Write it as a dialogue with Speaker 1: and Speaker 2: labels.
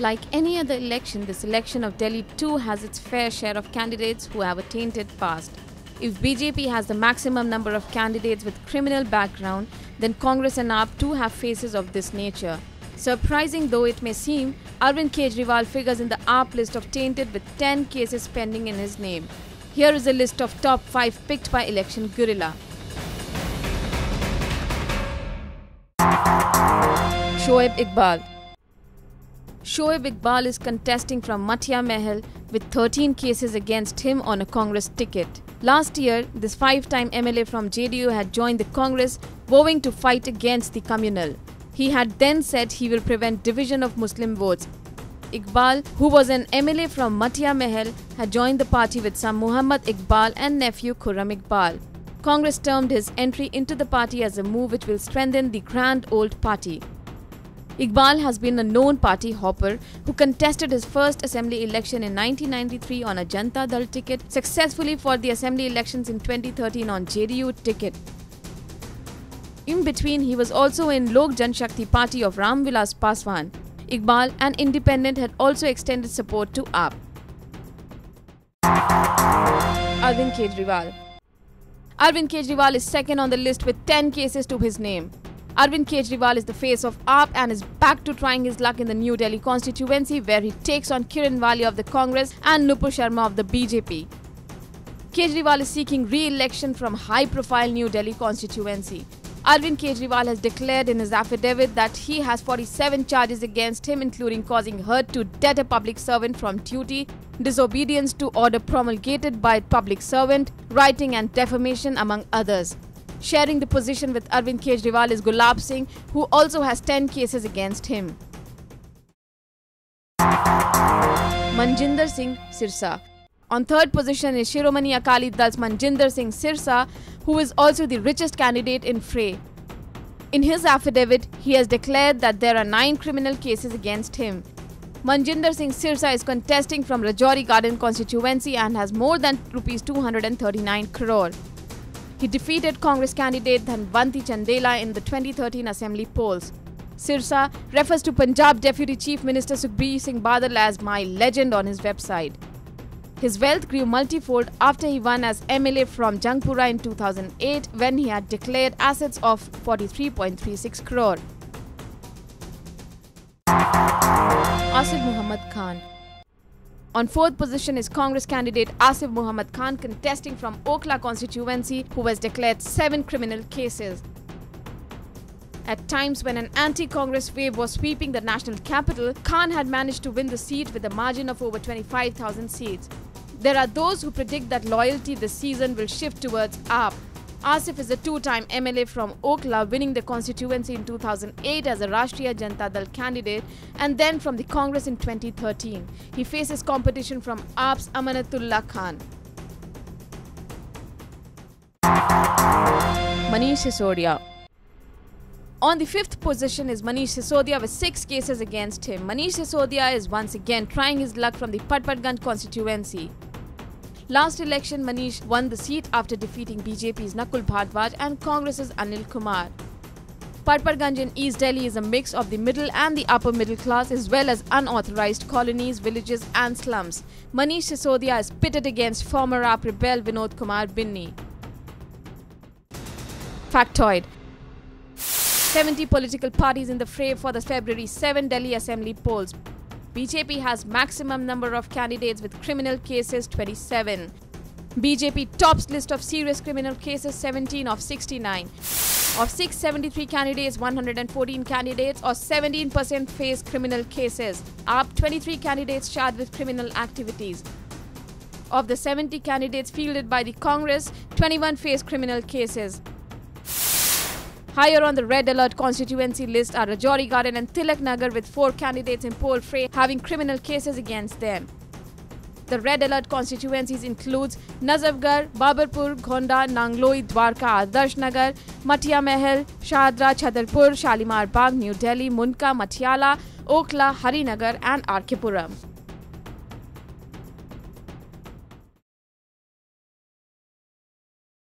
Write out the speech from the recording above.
Speaker 1: Like any other election, this election of Delhi too has its fair share of candidates who have a tainted past. If BJP has the maximum number of candidates with criminal background, then Congress and AAP too have faces of this nature. Surprising though it may seem, Arvind Kejriwal figures in the AAP list of tainted with 10 cases pending in his name. Here is a list of top 5 picked by Election Guerrilla. Shoaib Iqbal. Shoaib Iqbal is contesting from Matia Mahal with 13 cases against him on a Congress ticket. Last year, this 5-time MLA from JDU had joined the Congress, vowing to fight against the communal. He had then said he will prevent division of Muslim votes. Iqbal, who was an MLA from Matia Mahal, had joined the party with son Muhammad Iqbal and nephew Khurram Iqbal. Congress termed his entry into the party as a move which will strengthen the grand old party. Iqbal has been a known party hopper who contested his first assembly election in 1993 on a Janata Dal ticket, successfully for the assembly elections in 2013 on JDU ticket. In between, he was also in Lok Janshakti Party of Ram Vilas Paswan. Iqbal, an independent, had also extended support to AAP. Arvind Kejriwal. Arvind Kejriwal is second on the list with 10 cases to his name. Arvind Kejriwal is the face of AAP and is back to trying his luck in the New Delhi constituency, where he takes on Kiran Walia of the Congress and Nupur Sharma of the BJP. Kejriwal is seeking re-election from high-profile New Delhi constituency. Arvind Kejriwal has declared in his affidavit that he has 47 charges against him, including causing hurt to deter public servant from duty, disobedience to order promulgated by public servant, writing and defamation, among others. Sharing the position with Arvind Kejriwal is Gulab Singh, who also has 10 cases against him. Manjinder Singh Sirsa. On third position is Shiromani Akali Dal's Manjinder Singh Sirsa, who is also the richest candidate in fray. In his affidavit, he has declared that there are 9 criminal cases against him. Manjinder Singh Sirsa is contesting from Rajouri Garden constituency and has more than Rs 239 crore. He defeated Congress candidate Dhanvanti Chandela in the 2013 assembly polls. Sirsa refers to Punjab Deputy Chief Minister Sukhbir Singh Badal as "my legend" on his website. His wealth grew multifold after he won as MLA from Jangpura in 2008, when he had declared assets of 43.36 crore. Asif Muhammad Khan. On fourth position is Congress candidate Asif Muhammad Khan, contesting from Okhla constituency, who has declared 7 criminal cases. At times when an anti-Congress wave was sweeping the national capital, Khan had managed to win the seat with a margin of over 25,000 seats. There are those who predict that loyalty this season will shift towards AAP. Asif is a 2-time MLA from Okhla, winning the constituency in 2008 as a Rashtriya Janata Dal candidate and then from the Congress in 2013. He faces competition from AAP's Amanatullah Khan. Manish Sisodia. On the 5th position is Manish Sisodia with 6 cases against him. Manish Sisodia is once again trying his luck from the Patparganj constituency. Last election, Manish won the seat after defeating BJP's Nakul Bhardwaj and Congress's Anil Kumar. Patparganj in East Delhi is a mix of the middle and the upper middle class, as well as unauthorized colonies, villages and slums. Manish Sisodia is pitted against former AAP rebel Vinod Kumar Binni. Factoid: 70 political parties in the fray for the February 7 Delhi Assembly polls. BJP has maximum number of candidates with criminal cases, 27. BJP tops list of serious criminal cases, 17 of 69. Of 673 candidates, 114 candidates or 17% face criminal cases. AAP 23 candidates charged with criminal activities. Of the 70 candidates fielded by the Congress, 21 face criminal cases. Higher on the red alert constituency list are Rajouri Garden and Tilak Nagar, with 4 candidates in poll fray having criminal cases against them. The red alert constituencies includes Nazafgarh, Babarpur, Gonda, Nangloi, Dwarka, Adarsh Nagar, Matia Mahal, Shahadra, Chhatarpur, Shalimar Bagh, New Delhi, Munka, Matiala, Okhla, Harinagar and RK Puram.